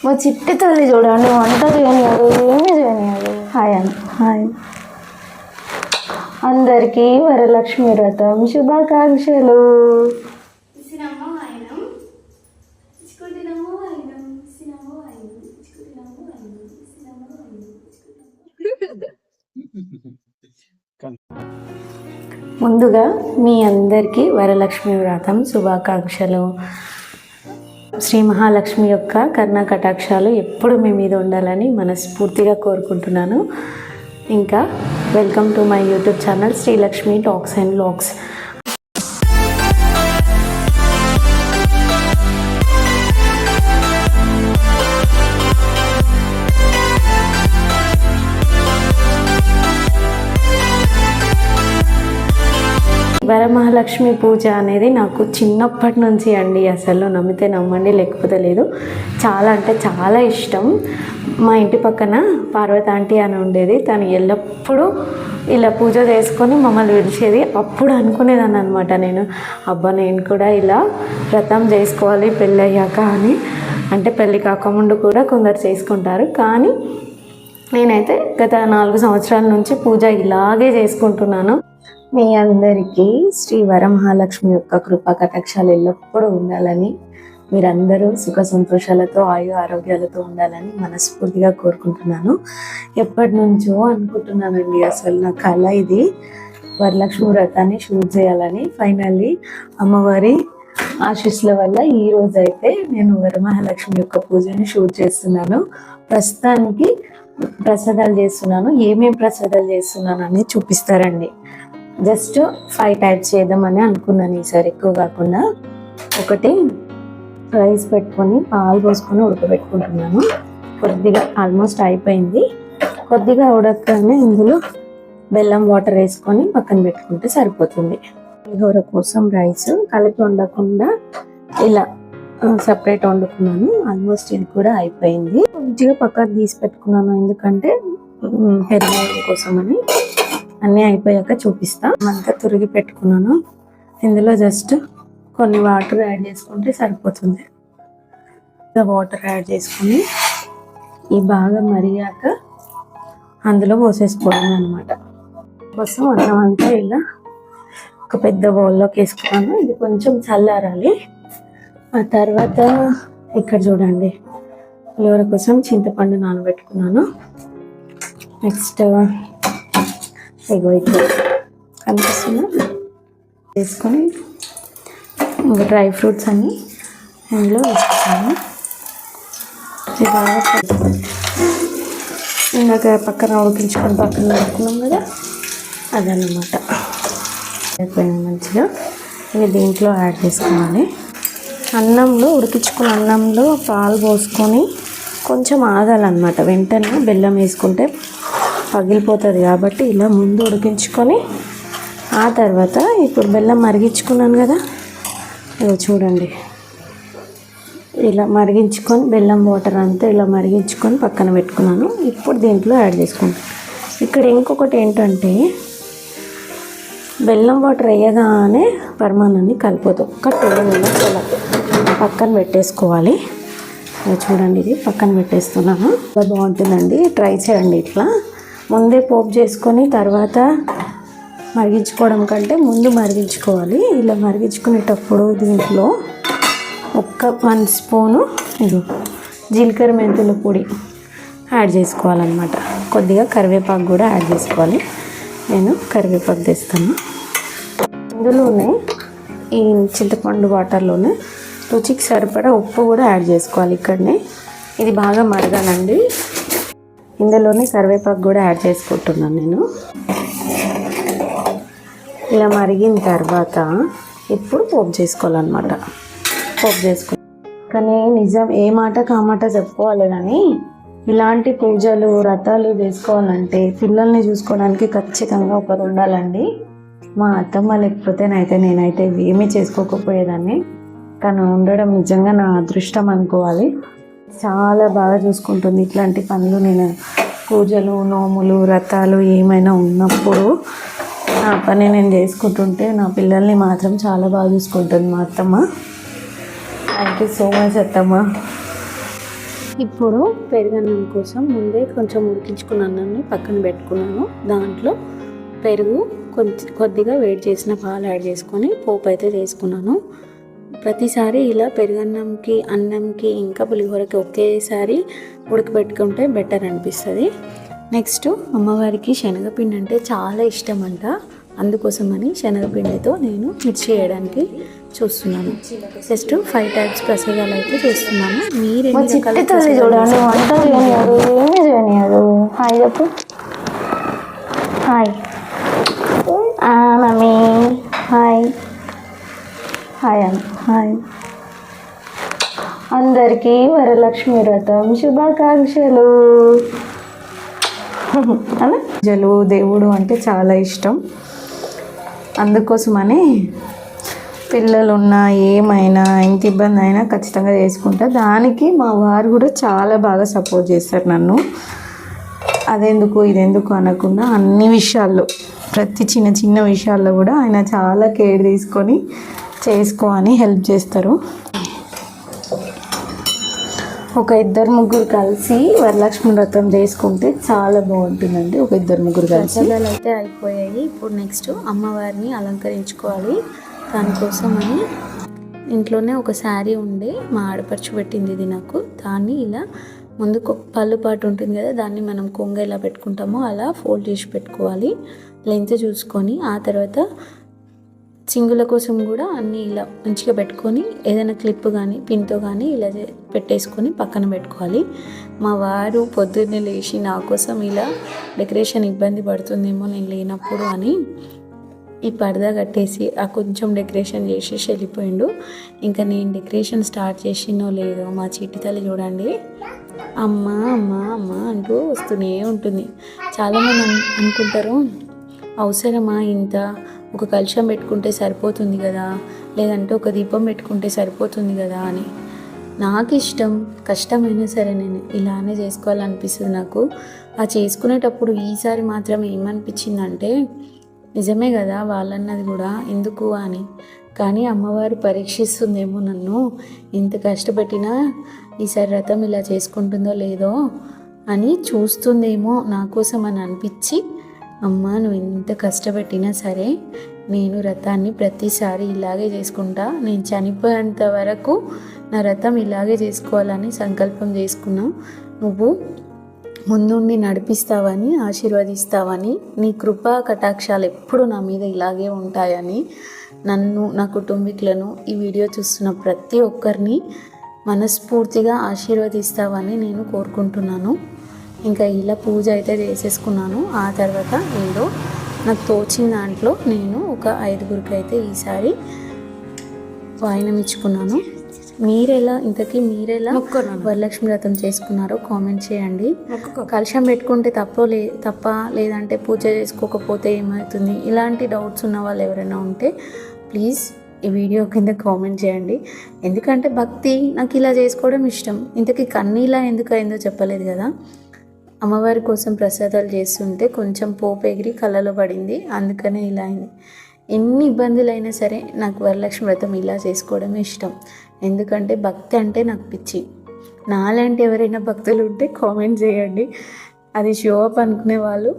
మా చిట్టి తల్లి చూడండి, వంట చేయనియాలి, ఏమీ చేయనియాలి. హాయ్ అన్న. హాయ్ అందరికీ వరలక్ష్మి వ్రతం శుభాకాంక్షలు. ముందుగా మీ అందరికీ వరలక్ష్మి వ్రతం శుభాకాంక్షలు. శ్రీ మహాలక్ష్మి యొక్క కరుణా కటాక్షాలు ఎప్పుడు మీ మీద ఉండాలని మనస్ఫూర్తిగా కోరుకుంటున్నాను. ఇంకా welcome to my YouTube channel Srilakshmi talks and vlogs. Varamahalakshmi Puja అనేది నాకు చిన్నప్పటి నుంచి అండి, అసలు నమ్మితే నమ్మండి లేకపోతే లేదు, చాలా అంటే చాలా ఇష్టం. మా ఇంటి పక్కన పార్వతి ఆంటీ అని ఉండేది, తను ఎల్లప్పుడూ ఇలా పూజ చేసుకొని మమ్మల్ని పిలిచేది. అప్పుడు అనుకునేదాన్ని అనమాట నేను, అబ్బా నేను కూడా ఇలా వ్రతం చేసుకోవాలి పెళ్ళి అయ్యాక అని. అంటే పెళ్ళి కాకముందు కూడా కొందరు చేసుకుంటారు, కానీ నేనైతే గత 4 సంవత్సరాల నుంచి పూజ ఇలాగే చేసుకుంటున్నాను. మీ అందరికీ శ్రీ వరమహాలక్ష్మి యొక్క కృపా కటాక్షాలు ఎల్లప్పుడూ ఉండాలని, మీరందరూ సుఖ సంతోషాలతో ఆయు ఆరోగ్యాలతో ఉండాలని మనస్ఫూర్తిగా కోరుకుంటున్నాను. ఎప్పటి నుంచో అనుకుంటున్నానండి, అసలు నా కళ ఇది, వరలక్ష్మి వ్రతాన్ని షూట్ చేయాలని. ఫైనల్లీ అమ్మవారి ఆశీస్సుల వల్ల ఈరోజు అయితే నేను వరమహాలక్ష్మి యొక్క పూజని షూట్ చేస్తున్నాను. ప్రస్తుతానికి ప్రసాదాలు చేస్తున్నాను. ఏమేమి ప్రసాదాలు చేస్తున్నాను అనేది చూపిస్తారండి. జస్ట్ 5 టైప్స్ చేద్దామని అనుకున్నాను ఈసారి, ఎక్కువ కాకుండా. ఒకటి రైస్ పెట్టుకొని పాలు పోసుకొని ఉడకబెట్టుకుంటున్నాను. కొద్దిగా ఆల్మోస్ట్ అయిపోయింది. కొద్దిగా ఉడకగానే ఇందులో బెల్లం వాటర్ వేసుకొని పక్కన పెట్టుకుంటే సరిపోతుంది. పులిహోర కోసం రైస్ కలిపి వండకుండా ఇలా సపరేట్ వండుకున్నాను. ఆల్మోస్ట్ ఇది కూడా అయిపోయింది. కొద్దిగా పక్కకు తీసి పెట్టుకున్నాను, ఎందుకంటే పెరుగు కోసమని. అన్నీ అయిపోయాక చూపిస్తా. అంతా తురిగి పెట్టుకున్నాను. ఇందులో జస్ట్ కొన్ని వాటర్ యాడ్ చేసుకుంటే సరిపోతుంది. వాటర్ యాడ్ చేసుకుని ఈ బాగా మరిగాక అందులో పోసేసుకోవడం అనమాట. కోసం అన్నం అంతా ఇలా ఒక పెద్ద బౌల్లోకి వేసుకున్నాను. ఇది కొంచెం చల్లారాలి. ఆ తర్వాత ఇక్కడ చూడండి, పులిహోర కోసం చింతపండు నానబెట్టుకున్నాను. నెక్స్ట్ ఎగో ఇక్కడ కనిపిస్తున్నా వేసుకొని ఇంకా డ్రై ఫ్రూట్స్ అన్నీ ఇందులో వేసుకున్నాను. ఇది బాగా ఇందాక పక్కన ఉడికించుకొని పక్కన పెట్టుకున్నాం కదా, అదన్నమాట. అయిపోయింది మంచిగా. ఇక దీంట్లో యాడ్ చేసుకోవాలి. అన్నంలో ఉడికించుకున్న అన్నంలో పాలు పోసుకొని కొంచెం ఆగాలన్నమాట. వెంటనే బెల్లం వేసుకుంటే పగిలిపోతుంది కాబట్టి ఇలా ముందు ఉడికించుకొని ఆ తర్వాత ఇప్పుడు బెల్లం మరిగించుకున్నాను కదా, ఇలా చూడండి, ఇలా మరిగించుకొని బెల్లం వాటర్ అంతా ఇలా మరిగించుకొని పక్కన పెట్టుకున్నాను. ఇప్పుడు దీంట్లో యాడ్ చేసుకుంటాను. ఇక్కడ ఇంకొకటి ఏంటంటే, బెల్లం వాటర్ వేయగానే పరమాన్నాన్ని కలిపోతాం. ఒక 2 మినిట్స్ అలా పక్కన పెట్టేసుకోవాలి. చూడండి, ఇది పక్కన పెట్టేస్తున్నాను. బాగుంటుందండి, ట్రై చేయండి. ఇట్లా ముందే పోపు చేసుకొని తర్వాత మరిగించుకోవడం కంటే ముందు మరిగించుకోవాలి. ఇలా మరిగించుకునేటప్పుడు దీంట్లో 1 స్పూను ఇది జీలకర్ర మెంతుల పొడి యాడ్ చేసుకోవాలన్నమాట. కొద్దిగా కరివేపాకు కూడా యాడ్ చేసుకోవాలి. నేను కరివేపాకు తెస్తాను. ఇందులోనే ఈ చింతపండు వాటర్లోనే రుచికి సరిపడా ఉప్పు కూడా యాడ్ చేసుకోవాలి. ఇక్కడనే ఇది బాగా మరగాలండి. ఇందులోనే కరివేపాకు కూడా యాడ్ చేసుకుంటున్నాను నేను. ఇలా మరిగిన తర్వాత ఇప్పుడు పోపు చేసుకోవాలన్నమాట. పోపు చేసుకో కానీ నిజం ఏ మాట కామాట చెప్పుకోవాలి, కానీ ఇలాంటి పూజలు వ్రతాలు చేసుకోవాలంటే పిల్లల్ని చూసుకోవడానికి ఖచ్చితంగా ఒకరు ఉండాలండి. మా అత్తమ్మ లేకపోతే నేనైతే ఏమీ చేసుకోకపోయేదాన్ని. తను ఉండడం నిజంగా నా అదృష్టం అనుకోవాలి. చాలా బాగా చూసుకుంటుంది ఇట్లాంటి పనులు. నేను పూజలు, నోములు, వ్రతాలు ఏమైనా ఉన్నప్పుడు నా పని నేను చేసుకుంటుంటే నా పిల్లల్ని మాత్రం చాలా బాగా చూసుకుంటుంది మా అత్తమ్మ. థ్యాంక్ యూ సో మచ్ అత్తమ్మ. ఇప్పుడు పెరుగన్నం కోసం ముందే కొంచెం ఉడికించుకున్న అన్నాన్ని పక్కన పెట్టుకున్నాను. దాంట్లో పెరుగు కొద్దిగా వేడి చేసిన పాలు యాడ్ చేసుకొని పోపు అయితే చేసుకున్నాను. ప్రతిసారి ఇలా పెరుగన్నంకి, అన్నంకి, ఇంకా పులిహోరకి ఒకేసారి ఉడకబెట్టుకుంటే బెటర్ అనిపిస్తుంది. నెక్స్ట్ అమ్మవారికి శనగపిండి అంటే చాలా ఇష్టం అంట. అందుకోసమని శనగపిండితో నేను మిర్చి చేయడానికి చూస్తున్నాను. జస్ట్ 5 టైప్స్ ప్రసాదాలు అయితే చేస్తున్నాను. మీరు చూడండి, వంట చేయనియారు, ఏమీ చేయనియారు. హాయ్ చెప్పు. Hi mummy. హాయ్ హాయ్ అన్న. హాయ్. అందరికీ వరలక్ష్మి వ్రతం శుభాకాంక్షలు. జలు దేవుడు అంటే చాలా ఇష్టం. అందుకోసమని పిల్లలున్నా ఏమైనా ఎంత ఇబ్బంది అయినా ఖచ్చితంగా చేసుకుంటా. దానికి మా వారు కూడా చాలా బాగా సపోర్ట్ చేస్తారు నన్ను. అదెందుకు ఇదెందుకు అనకుండా అన్ని విషయాల్లో, ప్రతి చిన్న చిన్న విషయాల్లో కూడా ఆయన చాలా కేర్ తీసుకొని చేసుకో అని హెల్ప్ చేస్తారు. ఒక 2-3 కలిసి వరలక్ష్మి వ్రతం చేసుకుంటే చాలా బాగుంటుందండి. ఒక 2-3 కలిసి అయితే అయిపోయాయి. ఇప్పుడు నెక్స్ట్ అమ్మవారిని అలంకరించుకోవాలి. దానికోసం అని ఇంట్లోనే ఒక శారీ ఉండే మా ఆడపడుచు పెట్టింది ఇది నాకు. దాన్ని ఇలా ముందు పళ్ళు పాటు ఉంటుంది కదా, దాన్ని మనం కొంగ ఎలా పెట్టుకుంటామో అలా ఫోల్డ్ చేసి పెట్టుకోవాలి, లెంత్ చూసుకొని. ఆ తర్వాత చింగుల కోసం కూడా అన్నీ ఇలా మంచిగా పెట్టుకొని ఏదైనా క్లిప్ కానీ పిన్తో కానీ ఇలా పెట్టేసుకొని పక్కన పెట్టుకోవాలి. మా వారు పొద్దున్నే లేచి నా కోసం ఇలా డెకరేషన్ ఇబ్బంది పడుతుందేమో నేను లేనప్పుడు అని ఈ పరదా కట్టేసి ఆ కొంచెం డెకరేషన్ చేసేసి వెళ్ళిపోయిండు. ఇంకా నేను డెకరేషన్ స్టార్ట్ చేసినో లేదో మా చిట్టి తల్లి చూడండి, అమ్మ అమ్మ అమ్మ అంటూ వస్తూనే ఉంటుంది. చాలామంది అనుకుంటారు, అవసరమా ఇంత, ఒక కలశం పెట్టుకుంటే సరిపోతుంది కదా, లేదంటే ఒక దీపం పెట్టుకుంటే సరిపోతుంది కదా అని. నాకు ఇష్టం, కష్టమైనా సరే నేను ఇలానే చేసుకోవాలనిపిస్తుంది నాకు. ఆ చేసుకునేటప్పుడు ఈసారి మాత్రం ఏమనిపించిందంటే, నిజమే కదా వాళ్ళన్నది కూడా, ఎందుకు అని. కానీ అమ్మవారు పరీక్షిస్తుందేమో నన్ను, ఇంత కష్టపెట్టినా ఈసారి వ్రతం ఇలా చేసుకుంటుందో లేదో అని చూస్తుందేమో నా కోసం అని అనిపించి, అమ్మ నువ్వు ఎంత కష్టపెట్టినా సరే నేను వ్రతాన్ని ప్రతిసారి ఇలాగే చేసుకుంటా, నేను చనిపోయేంత వరకు నా వ్రతం ఇలాగే చేసుకోవాలని సంకల్పం చేసుకున్నా. నువ్వు ముందుండి నడిపిస్తావని, ఆశీర్వదిస్తావని, నీ కృపా కటాక్షాలు ఎప్పుడు నా మీద ఇలాగే ఉంటాయని, నన్ను, నా కుటుంబీకులను, ఈ వీడియో చూస్తున్న ప్రతి ఒక్కరిని మనస్ఫూర్తిగా ఆశీర్వదిస్తావని నేను కోరుకుంటున్నాను. ఇంకా ఇలా పూజ అయితే చేసేసుకున్నాను. ఆ తర్వాత ఏదో నాకు తోచిన దాంట్లో నేను ఒక 5గురికి అయితే ఈసారి వాయినం ఇచ్చుకున్నాను. ఇంతకీ మీరెలా వరలక్ష్మి వ్రతం చేసుకున్నారో కామెంట్ చేయండి. కలశం పెట్టుకుంటే తప్ప లేదంటే పూజ చేసుకోకపోతే ఏమవుతుంది, ఇలాంటి డౌట్స్ ఉన్న వాళ్ళు ఎవరైనా ఉంటే ప్లీజ్ ఈ వీడియో కింద కామెంట్ చేయండి. ఎందుకంటే భక్తి నాకు ఇలా చేసుకోవడం ఇష్టం. ఇంతకీ కన్నీలా ఎందుకు అయిందో చెప్పలేదు కదా. అమ్మవారి కోసం ప్రసాదాలు చేస్తుంటే కొంచెం పోపు ఎగిరి కళ్ళలో పడింది, అందుకనే ఇలా అయింది. ఎన్ని ఇబ్బందులైనా సరే నాకు వరలక్ష్మి వ్రతం ఇలా చేసుకోవడమే ఇష్టం. ఎందుకంటే భక్తి అంటే నాకు పిచ్చి. నాలాంటి ఎవరైనా భక్తులు ఉంటే కామెంట్ చేయండి. అది షో అప్ అనుకునే వాళ్ళు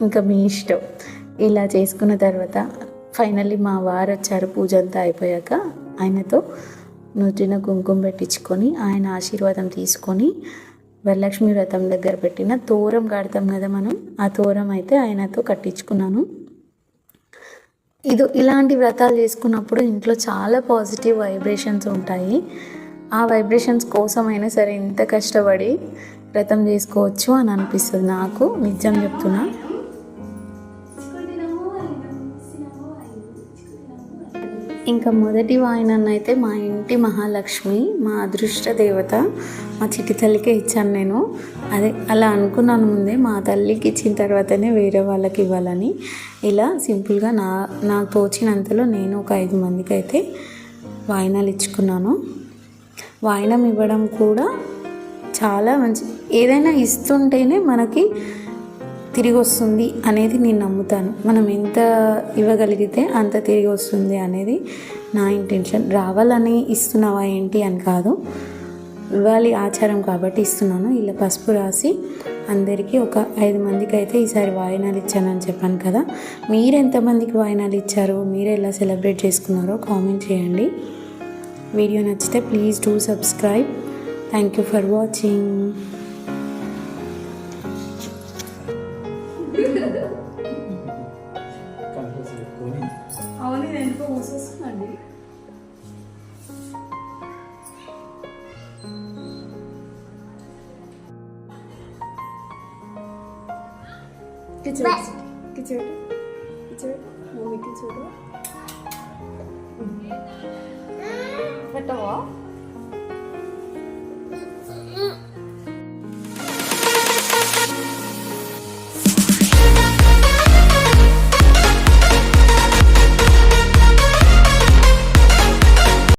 ఇంకా మీ ఇష్టం. ఇలా చేసుకున్న తర్వాత ఫైనల్లీ మా వారు వచ్చారు. పూజ అంతా అయిపోయాక ఆయనతో నుదుటిన కుంకుమ పెట్టించుకొని ఆయన ఆశీర్వాదం తీసుకొని వరలక్ష్మి వ్రతం దగ్గర పెట్టిన తోరం కడతాం కదా మనం, ఆ తోరం అయితే ఆయనతో కట్టించుకున్నాను. ఇలాంటి వ్రతాలు చేసుకున్నప్పుడు ఇంట్లో చాలా పాజిటివ్ వైబ్రేషన్స్ ఉంటాయి. ఆ వైబ్రేషన్స్ కోసమైనా సరే ఎంత కష్టపడి వ్రతం చేసుకోవచ్చు అని అనిపిస్తుంది నాకు, నిజం చెప్తున్నా. ఇంకా మొదటి వాయినాన్ని అయితే మా ఇంటి మహాలక్ష్మి, మా అదృష్ట దేవత, మా చిట్టి తల్లికే ఇచ్చాను నేను. అలా అనుకున్నాను ముందే, మా తల్లికి ఇచ్చిన తర్వాతనే వేరే వాళ్ళకి ఇవ్వాలని. ఇలా సింపుల్గా నాకు తోచినంతలో నేను ఒక 5 మందికి అయితే వాయినాలు ఇచ్చుకున్నాను. వాయినం ఇవ్వడం కూడా చాలా మంచి, ఏదైనా ఇస్తుంటేనే మనకి తిరిగి వస్తుంది అనేది నేను నమ్ముతాను. మనం ఎంత ఇవ్వగలిగితే అంత తిరిగి వస్తుంది అనేది నా ఇంటెన్షన్. రావాలని ఇస్తున్నావా ఏంటి అని కాదు, ఇవ్వాలి ఆచారం కాబట్టి ఇస్తున్నాను. ఇలా పసుపు రాసి అందరికీ ఒక 5 మందికి అయితే ఈసారి వాయినాలు ఇచ్చానని చెప్పాను కదా. మీరు ఎంతమందికి వాయినాలు ఇచ్చారో, మీరు ఎలా సెలబ్రేట్ చేసుకున్నారో కామెంట్ చేయండి. వీడియో నచ్చితే please do subscribe. Thank you for watching. అవును, ఇది ఎందుకో ఊసేస్తుందండి. కిచోడు మమ్మీకి చూడు పెట్టవా.